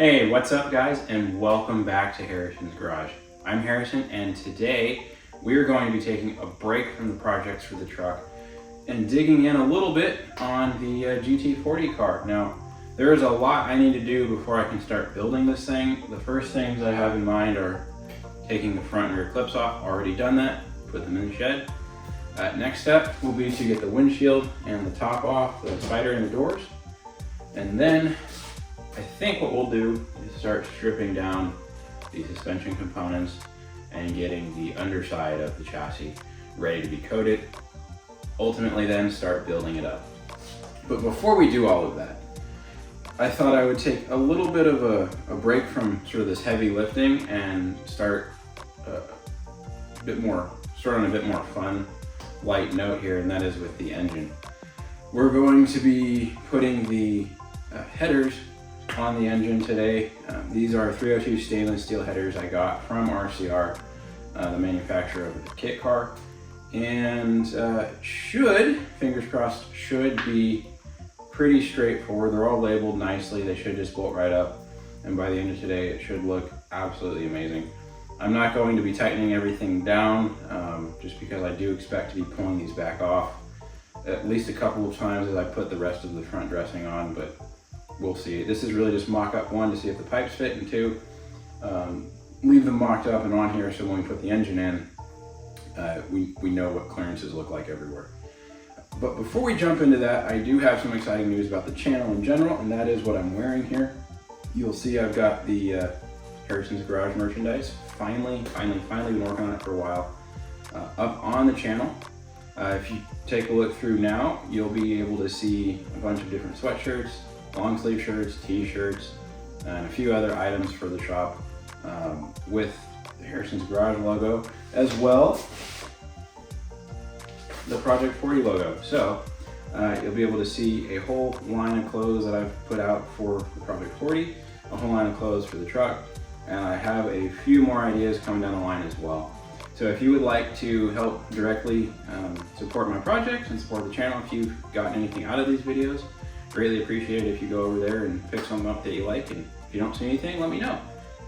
Hey, what's up guys, and welcome back to Harrison's Garage. I'm Harrison, and today we are going to be taking a break from the projects for the truck and digging in a little bit on the GT40 car. Now, there is a lot I need to do before I can start building this thing. The first things I have in mind are taking the front and rear clips off. Already done that, put them in the shed. Next step will be to get the windshield and the top off, the spider and the doors. And then I think what we'll do is start stripping down the suspension components and getting the underside of the chassis ready to be coated. Ultimately then start building it up. But before we do all of that, I thought I would take a little bit of a break from sort of this heavy lifting and start on a bit more fun, light note here, and that is with the engine. We're going to be putting the headers on the engine today. These are 302 stainless steel headers I got from RCR, the manufacturer of the kit car, and should, fingers crossed, should be pretty straightforward. They're all labeled nicely. They should just bolt right up, and by the end of today it should look absolutely amazing. I'm not going to be tightening everything down just because I do expect to be pulling these back off at least a couple of times as I put the rest of the front dressing on, but we'll see. This is really just mock up one to see if the pipes fit, and two, leave them mocked up and on here so when we put the engine in, we know what clearances look like everywhere. But before we jump into that, I do have some exciting news about the channel in general, and that is what I'm wearing here. You'll see I've got the Harrison's Garage merchandise. Finally been working on it for a while. Up on the channel. If you take a look through now, you'll be able to see a bunch of different sweatshirts, long sleeve shirts, t-shirts, and a few other items for the shop with the Harrison's Garage logo, as well the Project 40 logo. So you'll be able to see a whole line of clothes that I've put out for the Project 40, a whole line of clothes for the truck, and I have a few more ideas coming down the line as well. So if you would like to help directly support my project and support the channel, if you've gotten anything out of these videos, greatly appreciate it if you go over there and pick something up that you like, and if you don't see anything, let me know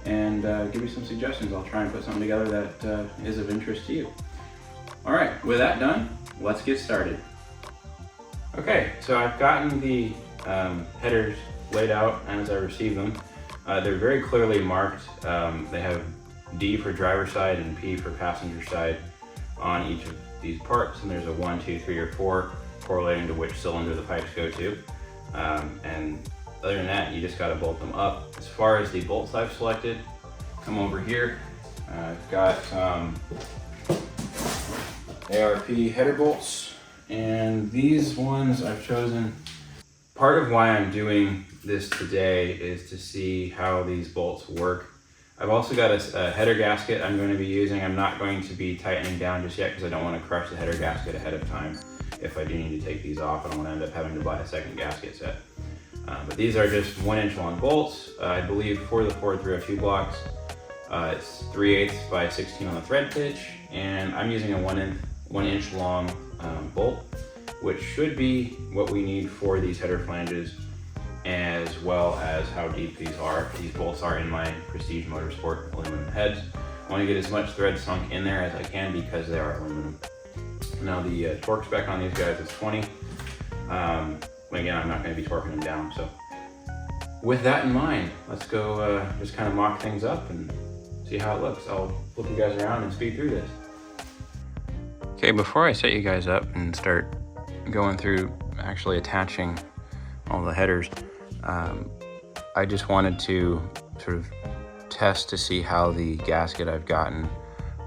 and give me some suggestions. I'll try and put something together that is of interest to you. All right, with that done, let's get started. Okay, so I've gotten the headers laid out as I received them. They're very clearly marked. They have D for driver side and P for passenger side on each of these parts, and there's a 1, 2, 3, or 4 correlating to which cylinder the pipes go to. And other than that, you just got to bolt them up. As far as the bolts I've selected, come over here. I've got ARP header bolts, and these ones I've chosen. Part of why I'm doing this today is to see how these bolts work. I've also got a header gasket I'm going to be using. I'm not going to be tightening down just yet because I don't want to crush the header gasket ahead of time. If I do need to take these off, I don't want to end up having to buy a second gasket set. But these are just 1-inch long bolts. I believe for the Ford 302 blocks, it's 3/8 by 16 on the thread pitch, and I'm using a 1-inch long bolt, which should be what we need for these header flanges, as well as how deep these are. These bolts are in my Prestige Motorsport aluminum heads. I want to get as much thread sunk in there as I can because they are aluminum. Now the torque spec on these guys is 20. Again, I'm not going to be torquing them down. So with that in mind, let's go just kind of mock things up and see how it looks. I'll flip you guys around and speed through this. Okay, before I set you guys up and start going through actually attaching all the headers, I just wanted to sort of test to see how the gasket I've gotten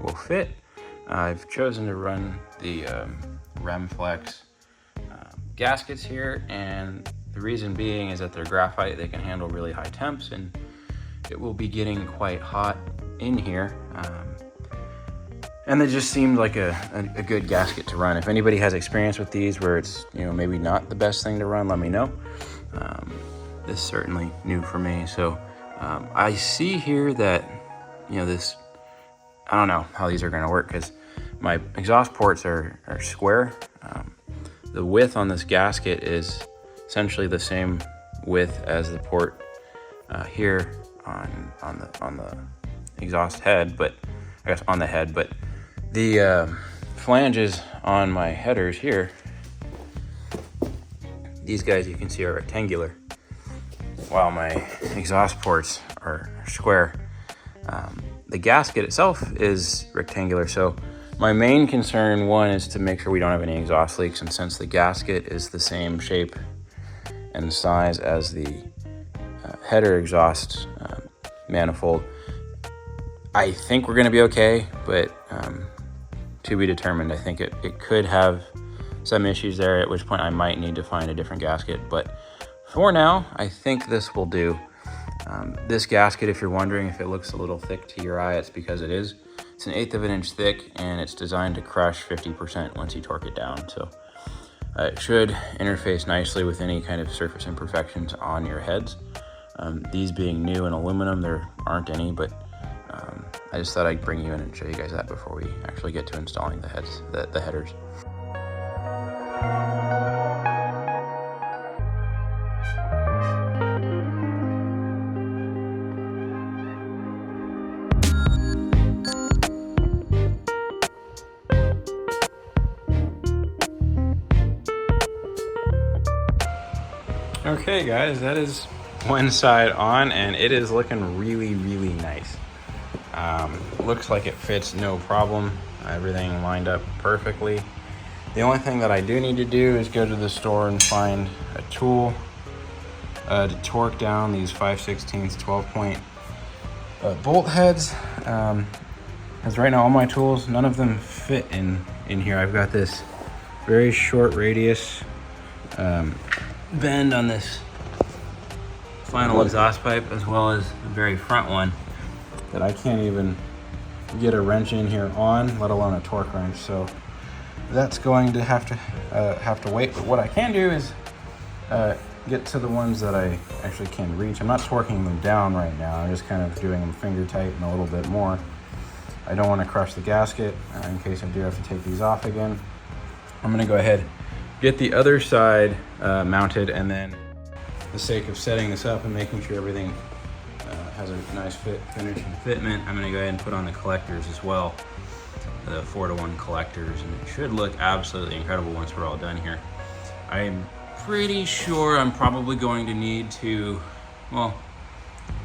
will fit. I've chosen to run the Remflex gaskets here, and the reason being is that they're graphite. They can handle really high temps, and it will be getting quite hot in here. And they just seemed like a good gasket to run. If anybody has experience with these where it's, you know, maybe not the best thing to run, let me know. This is certainly new for me. So I see here that, you know, this, I don't know how these are gonna work because my exhaust ports are square. The width on this gasket is essentially the same width as the port here on the exhaust head, but I guess on the head, but the flanges on my headers here, these guys you can see are rectangular, while my exhaust ports are square. The gasket itself is rectangular, so my main concern, one, is to make sure we don't have any exhaust leaks, and since the gasket is the same shape and size as the header exhaust manifold, I think we're going to be okay, but to be determined. I think it could have some issues there, at which point I might need to find a different gasket, but for now, I think this will do. This gasket, if you're wondering if it looks a little thick to your eye, it's because it is. It's an 1/8 of an inch thick, and it's designed to crush 50% once you torque it down. So it should interface nicely with any kind of surface imperfections on your heads. These being new in aluminum, there aren't any, but I just thought I'd bring you in and show you guys that before we actually get to installing the headers. Okay guys, that is one side on, and it is looking really, really nice. Looks like it fits no problem. Everything lined up perfectly. The only thing that I do need to do is go to the store and find a tool to torque down these 5/16 12-point bolt heads. Because right now all my tools, none of them fit in here. I've got this very short radius bend on this final exhaust pipe, as well as the very front one, that I can't even get a wrench in here on, let alone a torque wrench. So that's going to have to wait. But what I can do is get to the ones that I actually can reach. I'm not torquing them down right now. I'm just kind of doing them finger tight and a little bit more. I don't want to crush the gasket in case I do have to take these off again. I'm going to go ahead, get the other side mounted, and then for the sake of setting this up and making sure everything has a nice finish and fitment, I'm gonna go ahead and put on the collectors as well, the 4-to-1 collectors, and it should look absolutely incredible once we're all done here. I'm pretty sure I'm probably going to need to, well,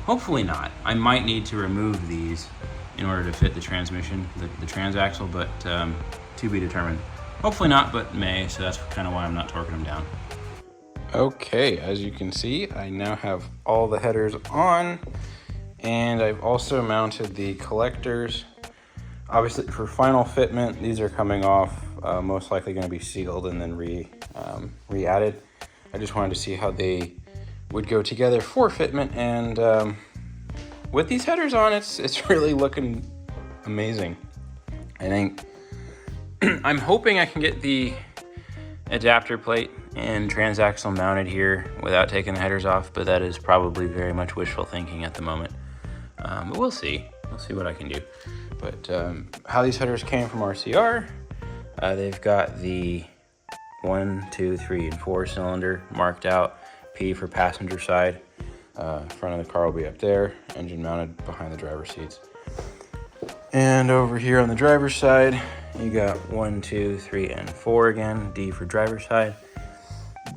hopefully not. I might need to remove these in order to fit the transmission, the transaxle, but to be determined. Hopefully not, but may, so that's kind of why I'm not torquing them down. Okay, as you can see, I now have all the headers on, and I've also mounted the collectors. Obviously, for final fitment, these are coming off, most likely going to be sealed and then re-added. I just wanted to see how they would go together for fitment, and with these headers on, it's really looking amazing. I think I'm hoping I can get the adapter plate and transaxle mounted here without taking the headers off, but that is probably very much wishful thinking at the moment. But we'll see what I can do. But how these headers came from RCR, they've got the 1, 2, 3, and 4 cylinder marked out. P for passenger side. Front of the car will be up there, engine mounted behind the driver's seats. And over here on the driver's side, you got 1, 2, 3, and 4 again, D for driver's side.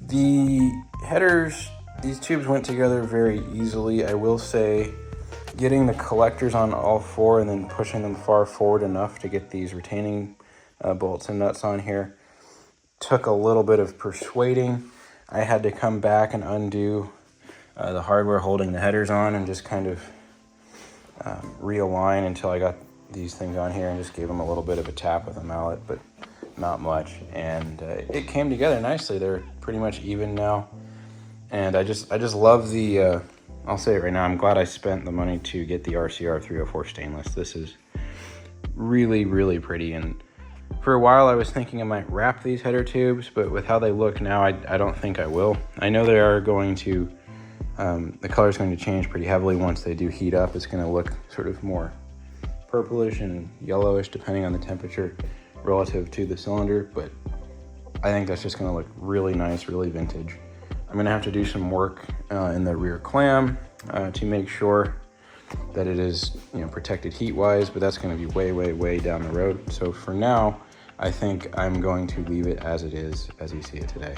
The headers, these tubes went together very easily. I will say, getting the collectors on all 4 and then pushing them far forward enough to get these retaining bolts and nuts on here took a little bit of persuading. I had to come back and undo the hardware holding the headers on and just kind of realign until I got these things on here, and just gave them a little bit of a tap with a mallet, but not much. And it came together nicely. They're pretty much even now. And I just love the, I'll say it right now, I'm glad I spent the money to get the RCR 304 stainless. This is really, really pretty. And for a while I was thinking I might wrap these header tubes, but with how they look now, I don't think I will. I know they are going to, the color is going to change pretty heavily once they do heat up. It's going to look sort of more purplish and yellowish depending on the temperature relative to the cylinder, but I think that's just going to look really nice, really vintage. I'm going to have to do some work in the rear clam to make sure that it is, you know, protected heat-wise, but that's going to be way down the road. So for now, I think I'm going to leave it as it is, as you see it today.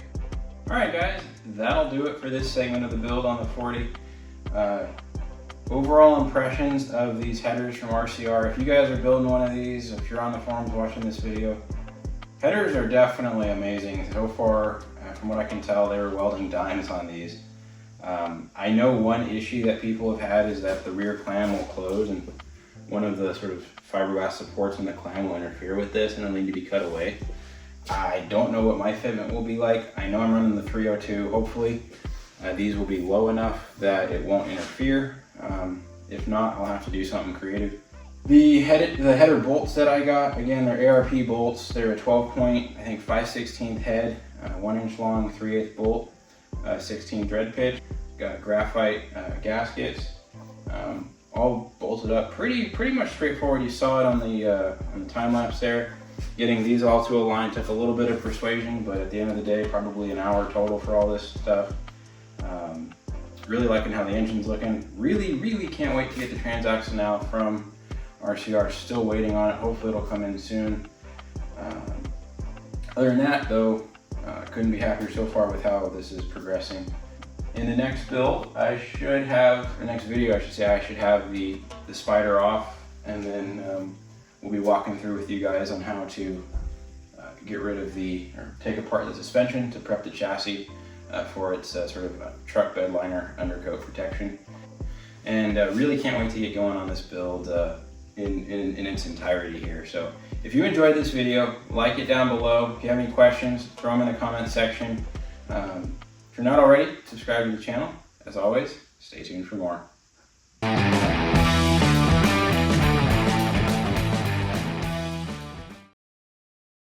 All right, guys, that'll do it for this segment of the build on the 40. Overall impressions of these headers from RCR. If you guys are building one of these, if you're on the forums watching this video, headers are definitely amazing. So far, from what I can tell, they were welding dimes on these. I know one issue that people have had is that the rear clam will close and one of the sort of fiberglass supports in the clam will interfere with this and it'll need to be cut away. I don't know what my fitment will be like. I know I'm running the 302. Hopefully these will be low enough that it won't interfere. If not, I'll have to do something creative. The header bolts that I got, again, they're ARP bolts. They're a 12 point, I think 5/16 head, 1 inch long, 3/8 bolt, 16 thread pitch. Got graphite gaskets, all bolted up. Pretty much straightforward. You saw it on the time lapse there. Getting these all to align took a little bit of persuasion, but at the end of the day, probably an hour total for all this stuff. Really liking how the engine's looking. Really can't wait to get the transaxle now from RCR. Still waiting on it. Hopefully it'll come in soon. Other than that though, couldn't be happier so far with how this is progressing. In the next build, the next video I should say, I should have the spider off, and then we'll be walking through with you guys on how to get rid of or take apart the suspension to prep the chassis for its sort of truck bed liner undercoat protection. And really can't wait to get going on this build in its entirety here. So if you enjoyed this video, like it down below. If you have any questions, throw them in the comment section. If you're not already, subscribe to the channel. As always, stay tuned for more.